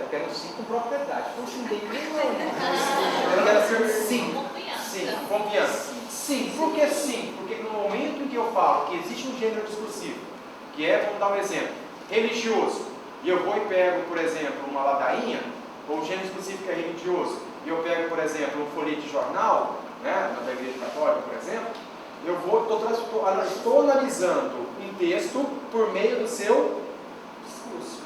eu quero um sim com propriedade. Puxa, não tem nenhum. Eu quero ser sim. Sim, confiança. Sim, por que sim? Porque no momento em que eu falo que existe um gênero discursivo, que é, vamos dar um exemplo, religioso, e eu vou e pego, por exemplo, uma ladainha, ou o gênero específico é religioso, e eu pego, por exemplo, um folheto de jornal, né, da Igreja Católica, por exemplo, estou analisando um texto por meio do seu discurso.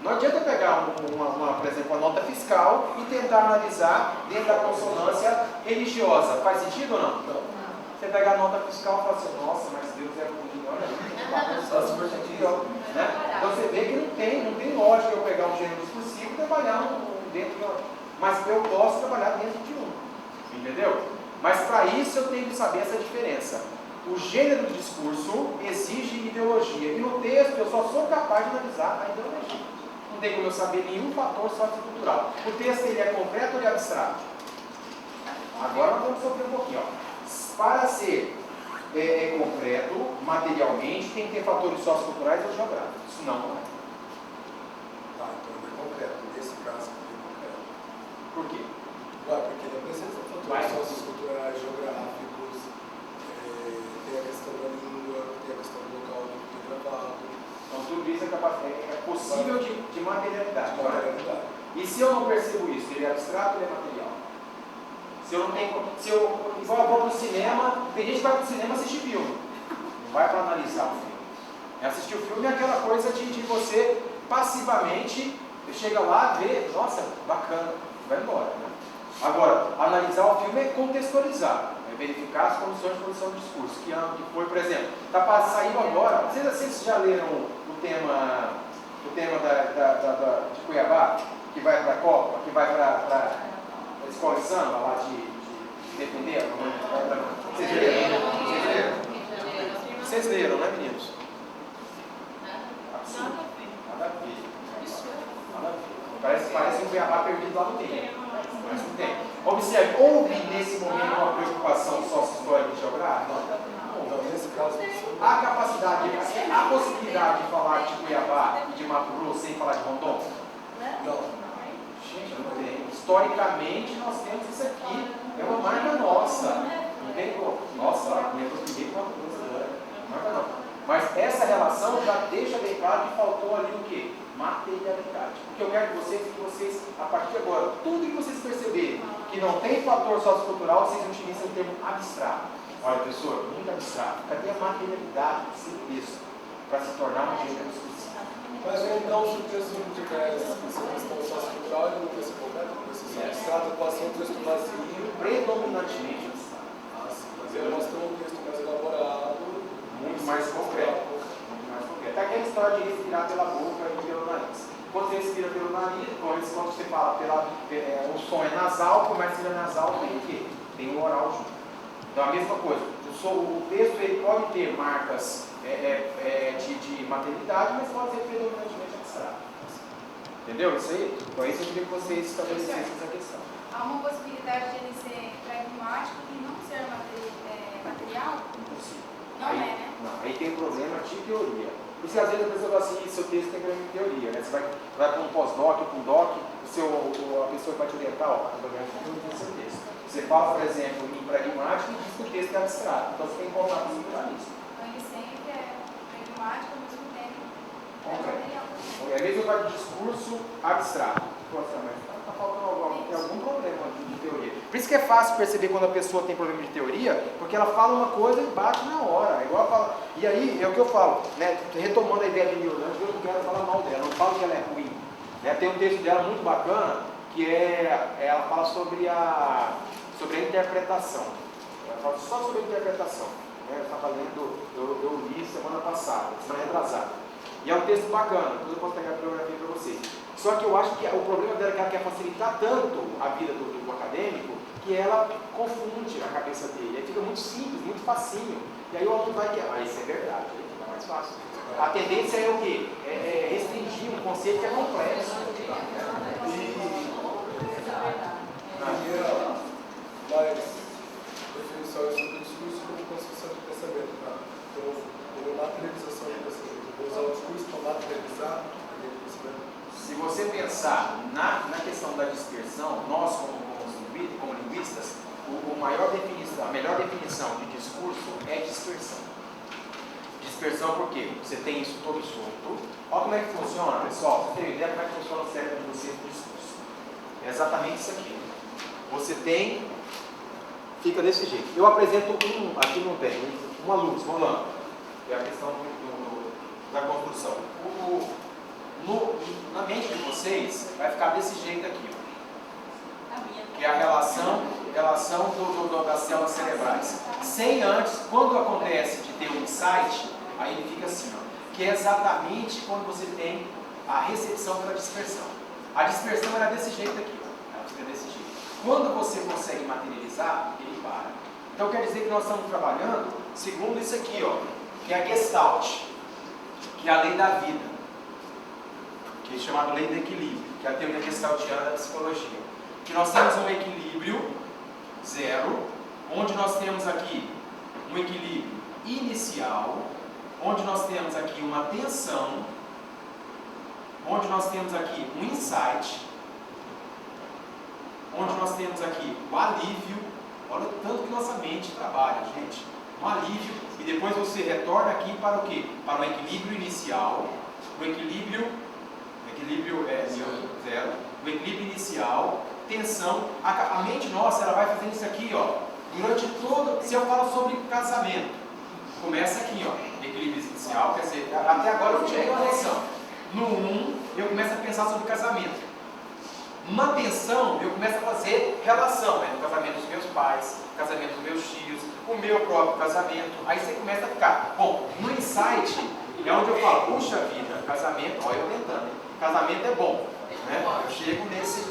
Não adianta eu pegar, por exemplo, uma nota fiscal e tentar analisar dentro da consonância religiosa. Faz sentido ou não? Não. Você pegar a nota fiscal e falar assim, nossa, mas Deus é ruim, olha, né? Então você vê que não tem lógica eu pegar um gênero discursivo e trabalhar dentro de mas eu posso trabalhar dentro de um. Entendeu? Mas para isso eu tenho que saber essa diferença. O gênero do discurso exige ideologia. E no texto eu só sou capaz de analisar a ideologia. Não tem como eu saber nenhum fator sociocultural. O texto ele é concreto ou ele é abstrato? Agora nós vamos sofrer um pouquinho. Ó. Para ser concreto, materialmente, tem que ter fatores socioculturais ou geográficos. Senão não é. Tá, então ele é concreto. Nesse caso ele é concreto. Por quê? Porque ele apresenta fatores socioculturais, geográficos, tem a questão da língua, tem a questão do local do que foi gravado. Então tudo isso é possível de materialidade. Materialidade. E se eu não percebo isso, ele é abstrato ou ele é material? Se eu não tenho. Igual eu vou para o cinema, tem gente que vai para o cinema assistir filme. Não vai para analisar o filme. Assistir o filme é aquela coisa de você passivamente chega lá, vê, nossa, bacana, vai embora. Né? Agora, analisar o filme é contextualizar, é verificar as condições de produção do discurso. Que foi, por exemplo, está saindo agora. Vocês já leram o tema de Cuiabá, que vai para a Copa, que vai para a escola de samba lá de defender? Vocês leram? Vocês leram, né, meninos? Nada a ver. Parece um Cuiabá perdido lá no tempo. Mas não tem. Observe, houve nesse momento uma preocupação sócio-histórica e geográfica? Não, nesse caso, Há capacidade, há possibilidade de falar de Cuiabá e de Mato Grosso sem falar de Rondon? não. Gente, não tem. Historicamente, nós temos isso aqui. É uma marca nossa. Não tem como. Nossa, eu consegui com Mato Grosso agora. Marca não. Mas essa relação já deixa bem claro que faltou ali o quê? Materialidade. O que eu quero de vocês é que vocês, a partir de agora, tudo que vocês perceberem que não tem fator sociocultural, vocês utilizam o termo abstrato. Olha, professor, muito abstrato. Cadê a materialidade desse texto para se tornar um gênero discursivo? Mas então, se o texto não tiver essa questão sociocultural, ele não vai ser concreto, não vai ser abstrato, pode ser um texto vazio. Predominantemente abstrato. Mas ele mostra um texto mais elaborado, muito mais concreto. Até aquela história de respirar pela boca e pelo nariz. Quando você respira pelo nariz, quando você fala, o som é nasal, como a respira nasal, tem o quê? Tem o oral junto. Então a mesma coisa, o texto ele pode ter marcas de materialidade, mas pode ser predominantemente abstrato. Entendeu? Isso aí? Então isso eu queria que vocês estabelecessem essa questão. Há uma possibilidade de ele ser pragmático e não ser material? Impossível. Não Aí, né? Não, aí tem um problema de teoria. Por isso que às vezes a pessoa fala assim, seu texto tem problema de teoria, né? Você vai para um pós-doc ou para um doc, a pessoa vai te orientar, ó, não tem seu texto. Você fala, por exemplo, em pragmático e diz que o texto é abstrato. Então você tem que voltar para explicar isso. Então ele sempre é pragmático ao mesmo tempo. Material. Às vezes eu falo de discurso abstrato. Poxa, mas está faltando algum problema de teoria. Por isso que é fácil perceber quando a pessoa tem problema de teoria, porque ela fala uma coisa e bate na hora. É igual fala. E aí é o que eu falo, né? Retomando a ideia de Miolante, eu não quero falar mal dela, não falo que ela é ruim. Né? Tem um texto dela muito bacana, que ela fala sobre a interpretação. Ela fala só sobre a interpretação. Né? Eu estava lendo, eu li semana passada, semana retrasada. E é um texto bacana, depois eu posso pegar a bibliografia para vocês. Só que eu acho que o problema dela é que ela quer facilitar tanto a vida do acadêmico, que ela confunde a cabeça dele. Aí fica muito simples, muito facinho. E aí o aluno vai dizer, isso é verdade, aí fica mais fácil. A tendência é o quê? É restringir um conceito que é complexo. Mas definição sobre o discurso como construção de pensamento, tá? Então, como materialização do pensamento. Vou usar o discurso para materializar aquele pensamento. se você pensar na questão da dispersão, nós como linguistas, a melhor definição de discurso é dispersão. Dispersão porque você tem isso todo solto. Olha como é que funciona, pessoal. Você tem ideia como é que funciona o cérebro de vocês no discurso. É exatamente isso aqui. Você tem, fica desse jeito. Eu apresento aqui não tem, uma luz rolando. É a questão da construção. Na mente de vocês vai ficar desse jeito aqui. Ó. Que é a relação das células cerebrais. Sem antes, quando acontece de ter um insight, aí ele fica assim, ó, que é exatamente quando você tem a recepção pela dispersão. A dispersão era desse jeito aqui, ó. Ela fica desse jeito. Quando você consegue materializar, ele para. Então quer dizer que nós estamos trabalhando segundo isso aqui, ó, que é a Gestalt, que é a lei da vida, que é chamada lei do equilíbrio, que é a teoria gestaltiana da psicologia. Que nós temos um equilíbrio zero, onde nós temos aqui um equilíbrio inicial, onde nós temos aqui uma tensão, onde nós temos aqui um insight, onde nós temos aqui o alívio. Olha o tanto que nossa mente trabalha, gente. Um alívio, e depois você retorna aqui para o quê? Para o equilíbrio inicial, o equilíbrio zero, o equilíbrio inicial, tensão. A mente nossa, ela vai fazendo isso aqui, ó, durante todo. Se eu falo sobre casamento, começa aqui, ó, equilíbrio inicial, quer dizer, até agora eu tirei uma noção. No 1, eu começo a pensar sobre casamento. Uma tensão, eu começo a fazer relação, né? O casamento dos meus pais, o casamento dos meus tios, o meu próprio casamento. Aí você começa a ficar. Bom, no insight é onde eu falo, puxa vida, casamento, olha eu tentando, hein? Casamento é bom, né? Eu chego nesse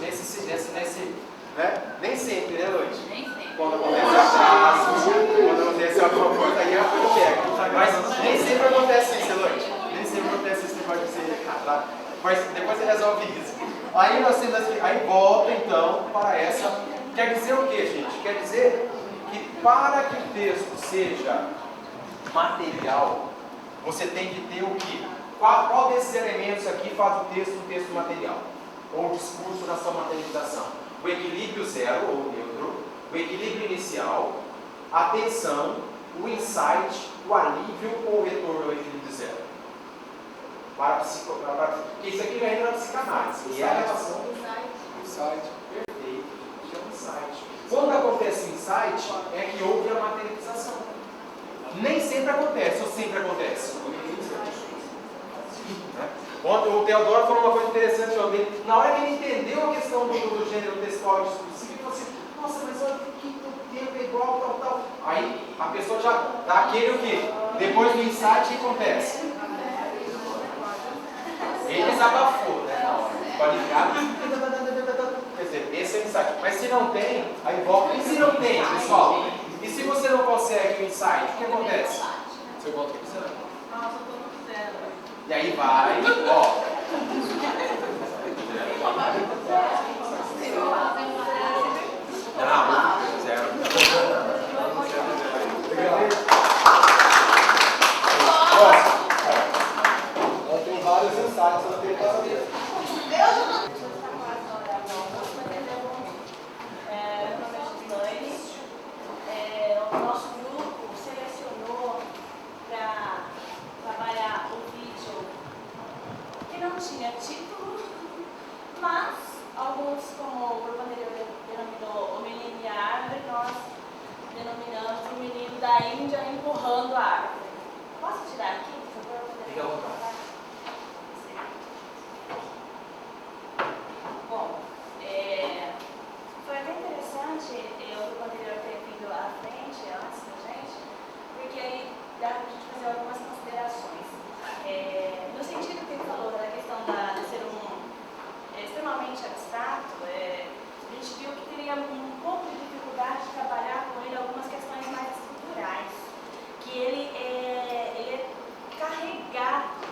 né? Nem sempre, né, Luiz? Nem sempre. Quando acontece atraso, quando acontece alguma coisa, aí eu pego. Mas nem sempre acontece isso, Luiz. Nem sempre acontece isso, pode ser atrás. Mas depois você resolve isso. Aí nós temos aqui, aí volta então para essa. Quer dizer o que, gente? Quer dizer que para que o texto seja material, você tem que ter o quê? Qual desses elementos aqui faz o texto um texto material? Ou o discurso na sua materialização? O equilíbrio zero, ou neutro, o equilíbrio inicial, a tensão, o insight, o alívio ou o retorno ao equilíbrio zero. Porque isso aqui vem na psicanálise, e é a relação do insight. Perfeito, chama insight. Quando acontece o insight, é que houve a materialização. Nem sempre acontece, ou sempre acontece? O Teodoro falou uma coisa interessante ontem. Na hora que ele entendeu a questão do gênero textual e discursivo, ele falou assim, nossa, mas olha que o tempo é igual, tal. Aí a pessoa já dá aquele o quê? Depois do insight, o que acontece? Ele desabafou, né? Na hora. Pode ligar. Quer dizer, esse é o insight. Mas se não tem, aí volta. E se não tem, pessoal? E se você não consegue o insight, o que acontece? Você volta para o zero. Nossa, eu tô no zero. E aí vai, ó. Não, zero. Ela tem vários insights, ela tem casamento. O nosso grupo selecionou para trabalhar o vídeo que não tinha título, mas alguns, como o Grupo anterior denominou o menino e a árvore, nós denominamos o menino da Índia empurrando a árvore. Posso tirar aqui, por favor? Fique à vontade. Bom, foi até interessante o Grupo anterior ter vindo à frente antes da gente, porque aí dá para a gente fazer algumas considerações. No sentido que ele falou da questão de ser extremamente abstrato, a gente viu que teria um pouco de dificuldade de trabalhar com ele algumas questões mais estruturais, que ele é carregado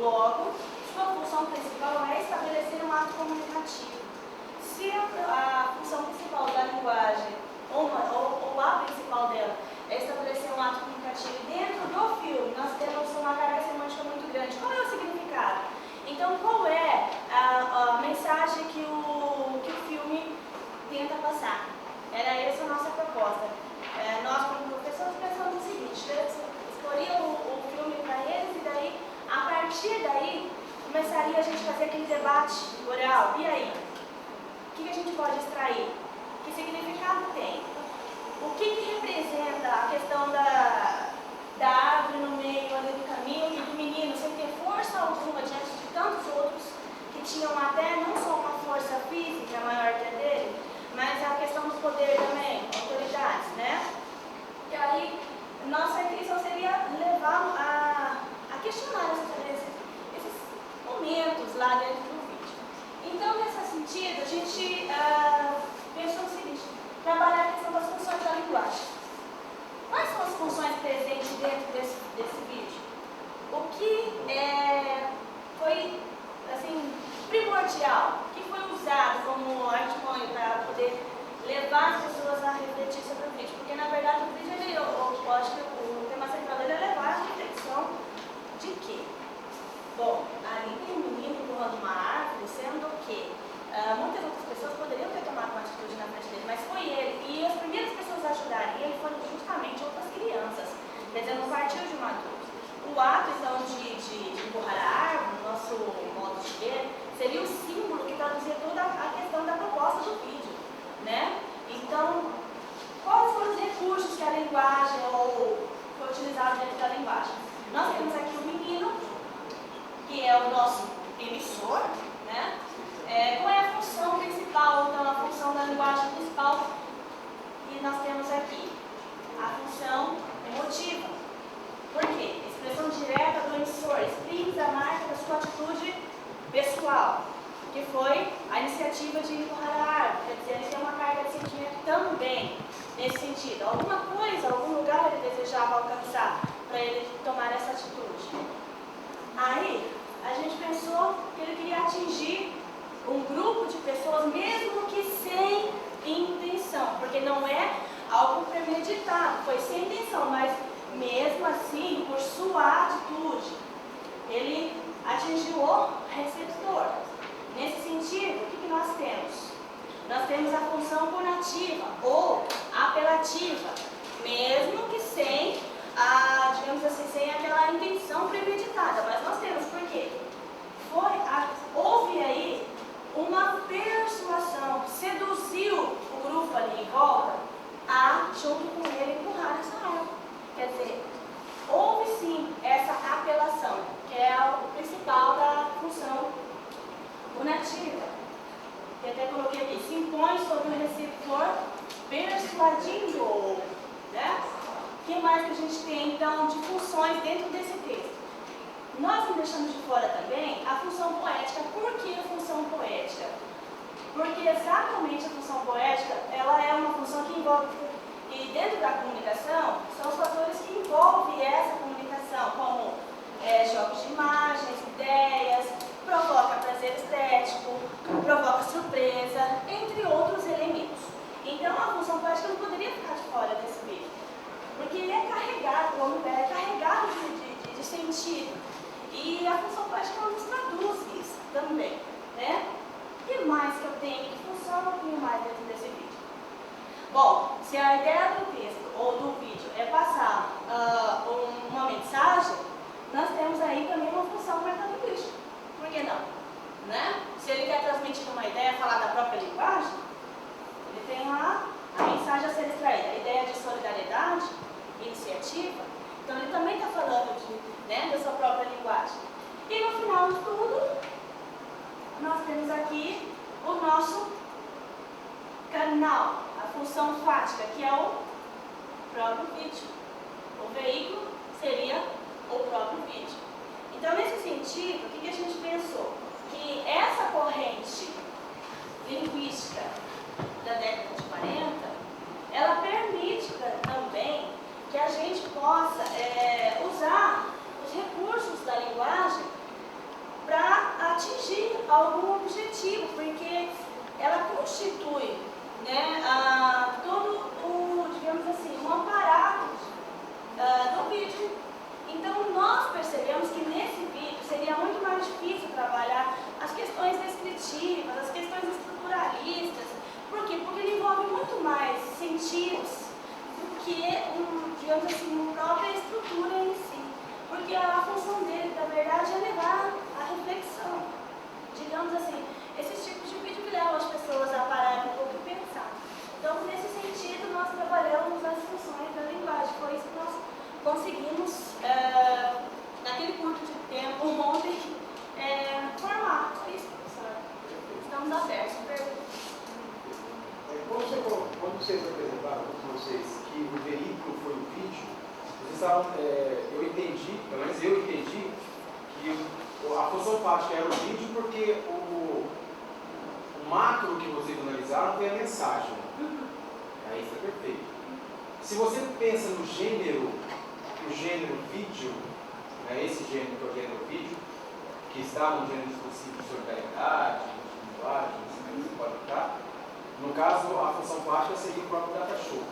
Logo, sua função principal é estabelecer um ato comunicativo. Se a função principal da linguagem, ou a principal dela, é estabelecer um ato comunicativo dentro do filme, nós temos uma carga semântica muito grande. Qual é o significado? Então, qual é a mensagem que o filme tenta passar? Era essa a nossa proposta. Nós, como professores, pensamos o seguinte: escolhia o filme para eles e daí, a partir daí, começaria a gente fazer aquele debate oral. E aí? O que a gente pode extrair? Que significado tem? O que representa a questão da árvore no meio ali do caminho e do menino sem ter força alguma diante de tantos outros que tinham até não só uma força física maior que a dele, mas a questão do poder também, autoridades, né? E aí, nossa intenção seria levá-lo a questionar esses momentos lá dentro do vídeo. Então, nesse sentido, a gente pensou o seguinte: trabalhar a questão das funções da linguagem. Quais são as funções presentes dentro desse vídeo? O que foi, assim, primordial, que foi usado como artimanha para poder levar as pessoas a refletir sobre o vídeo? Porque, na verdade, o vídeo, eu acho que o tema central dele é levar a reflexão de quê? Bom, ali tem um menino empurrando uma árvore, sendo que muitas outras pessoas poderiam ter tomado uma atitude na frente dele, mas foi ele. E as primeiras pessoas a ajudarem ele foram justamente outras crianças. Quer dizer, não partiu de um adulto. O ato, então, de empurrar a árvore, no nosso modo de ver, seria o símbolo que traduzia toda a questão da proposta do vídeo, né? Então, quais foram os recursos que a linguagem foi utilizado dentro da linguagem? Nós temos aqui o menino, que é o nosso emissor, né? Qual é a função principal, então, a função da linguagem principal que nós temos aqui? A função emotiva. Por quê? Expressão direta do emissor, exprime a marca da sua atitude pessoal, que foi a iniciativa de empurrar a árvore. Quer dizer, ele tem uma carga de sentimento também, nesse sentido. Alguma coisa, algum lugar ele desejava alcançar para ele tomar essa atitude. Aí, a gente pensou que ele queria atingir um grupo de pessoas, mesmo que sem intenção, porque não é algo premeditado, foi sem intenção, mas mesmo assim, por sua atitude, ele atingiu o receptor. Nesse sentido, o que nós temos? Nós temos a função conativa ou apelativa, mesmo que sem digamos assim, sem aquela intenção premeditada, mas nós temos, por quê? Houve aí uma persuasão, seduziu o grupo ali em volta a, junto com ele, empurrar essa árvore. Quer dizer, houve sim essa apelação, que é o principal da função conativa. Eu até coloquei aqui: se impõe sobre o receptor persuadindo-o, né? O que mais que a gente tem, então, de funções dentro desse texto? Nós não deixamos de fora também a função poética. Por que a função poética? Porque exatamente a função poética, ela é uma função que envolve, e dentro da comunicação, são os fatores que envolvem essa comunicação, como jogos de imagens, ideias, provoca prazer estético, provoca surpresa, entre outros elementos. Então, a função poética não poderia ficar de fora desse vídeo, porque ele é carregado, o homem é carregado de sentido. E a função poética nos traduz isso também, né? O que mais que eu tenho que funciona um pouquinho mais dentro desse vídeo? Bom, se a ideia do texto ou do vídeo é passar uma mensagem, nós temos aí também uma função metalinguística. Por que não? Né? Se ele quer transmitir uma ideia, falar da própria linguagem, ele tem lá a mensagem a ser extraída, a ideia de solidariedade, iniciativa. Então ele também está falando da sua própria linguagem. E no final de tudo, nós temos aqui o nosso canal, a função fática, que é o próprio vídeo. O veículo seria o próprio vídeo. Então, nesse sentido, o que a gente pensou? Que essa corrente linguística da década de 40, ela permite também que a gente possa usar os recursos da linguagem algum objetivo, porque ela constitui, né, todo o, digamos assim, um aparato do vídeo. Então nós percebemos que nesse vídeo seria muito mais difícil trabalhar as questões descritivas, as questões estruturalistas. Por quê? Porque ele envolve muito mais sentidos do que, digamos assim, uma própria estrutura em si. Porque a função dele, na verdade, é levar a reflexão. Digamos assim, esses tipos de vídeo que levam as pessoas a pararem um pouco e pensar. Então, nesse sentido, nós trabalhamos as funções da linguagem. Foi isso que nós conseguimos, naquele curto de tempo, ontem, formar. Foi isso, professor. Estamos abertos a perguntas. Quando vocês apresentaram para vocês que o veículo foi o vídeo, vocês estavam, eu entendi, pelo menos eu entendi, que a função fática era o vídeo porque o macro que vocês analisaram tem a mensagem. Aí isso é perfeito. Se você pensa no gênero, o gênero vídeo, esse gênero que é o gênero vídeo, que está no gênero discursivo de solidariedade, de linguagem, assim, você pode estar. No caso, a função fática seria o próprio data show.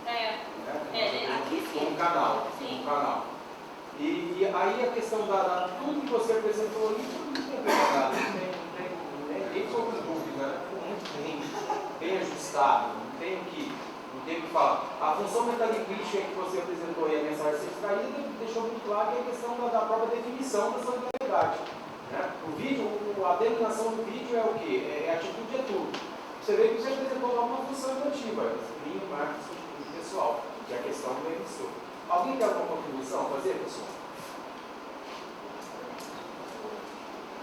Aqui sim. Como canal. Sim. Como canal. E aí a questão tudo que você apresentou ali, tudo bem preparado, não tem sobre dúvida, né? Muito bem ajustado, não tem o que falar. A função metalinguística que você apresentou e a mensagem ser extraída deixou muito claro que é a questão da própria definição da solidariedade. Né? O vídeo, a denominação do vídeo é o quê? É atitude é tudo. Você vê que você apresentou uma função emotiva, disciplina, marketing pessoal, que é a questão do emissor. Alguém tem alguma contribuição a fazer, pessoal?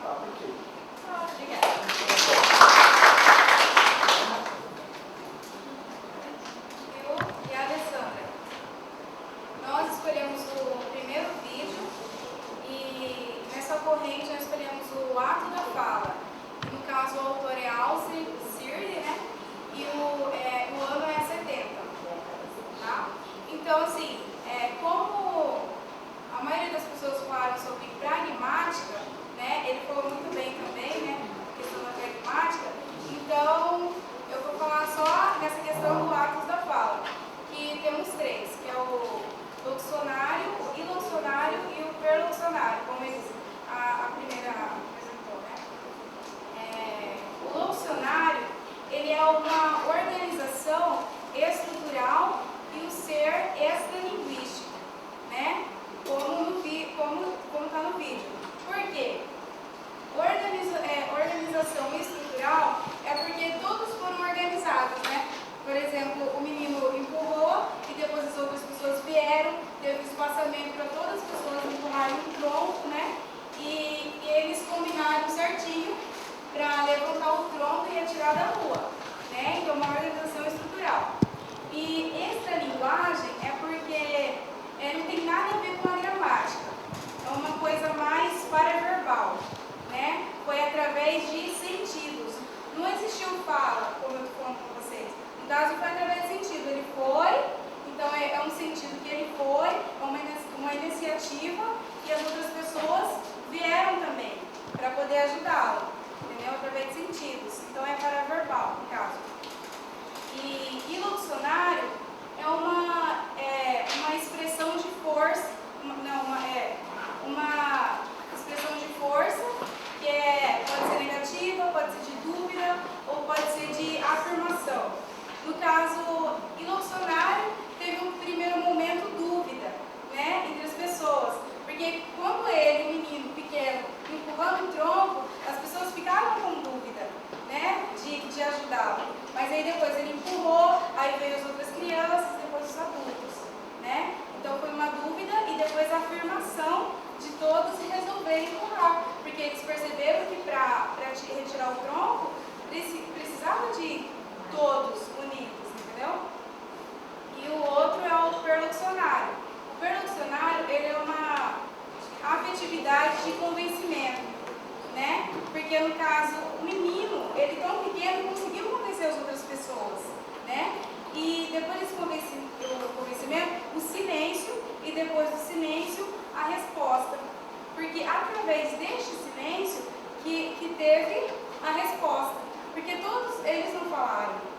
Ok. Obrigada. Eu e a Alessandra. Nós escolhemos o primeiro vídeo e nessa corrente nós escolhemos o ato da fala. No caso, o autor é Alcir Sirle, né? E o ano é 70. Tá? Então, assim, como a maioria das pessoas falaram sobre pragmática, né? Ele falou muito bem também, né? A questão da pragmática. Então, eu vou falar só nessa questão do ato da fala, que temos três, que é o locucionário, o ilocucionário e o perlocucionário, como a primeira apresentou, né? O locucionário, ele é uma organização estrutural e o ser extralinguístico, né? Como está no vídeo. Por quê? Organização estrutural é porque todos foram organizados, né? Por exemplo, o menino empurrou e depois as outras pessoas vieram, teve espaçamento para todas as pessoas empurrarem um tronco, né? E eles combinaram certinho para levantar o tronco e atirar da rua, né? Então, uma organização estrutural. E extralinguagem é porque não tem nada a ver com a gramática. É uma coisa mais paraverbal, né? Foi através de sentidos. Não existiu fala, como eu estou falando com vocês. No caso, foi através de sentido. Ele foi, então é um sentido que ele foi, uma iniciativa, e as outras pessoas vieram também para poder ajudá-lo, entendeu? Através de sentidos. Então é paraverbal, no caso. E ilocucionário é uma expressão de força, uma expressão de força que pode ser negativa, pode ser de dúvida ou pode ser de afirmação. No caso, ilocucionário teve um primeiro momento dúvida, né, entre as pessoas, porque quando ele, o menino pequeno, empurrando o tronco, as pessoas ficaram com dúvida, né, de ajudá-lo. Mas aí depois ele empurrou, aí veio as outras crianças, depois os adultos, né? Então foi uma dúvida e depois a afirmação de todos resolverem empurrar, porque eles perceberam que para retirar o tronco precisava de todos unidos, entendeu? E o outro é o perlocucionário. O perlocucionário, ele é uma afetividade de convencimento, né? Porque no caso, o menino, ele tão pequeno conseguiu convencer as outras pessoas, né? E depois desse convencimento, o silêncio, e depois do silêncio, a resposta. Porque através deste silêncio que teve todos eles não falaram.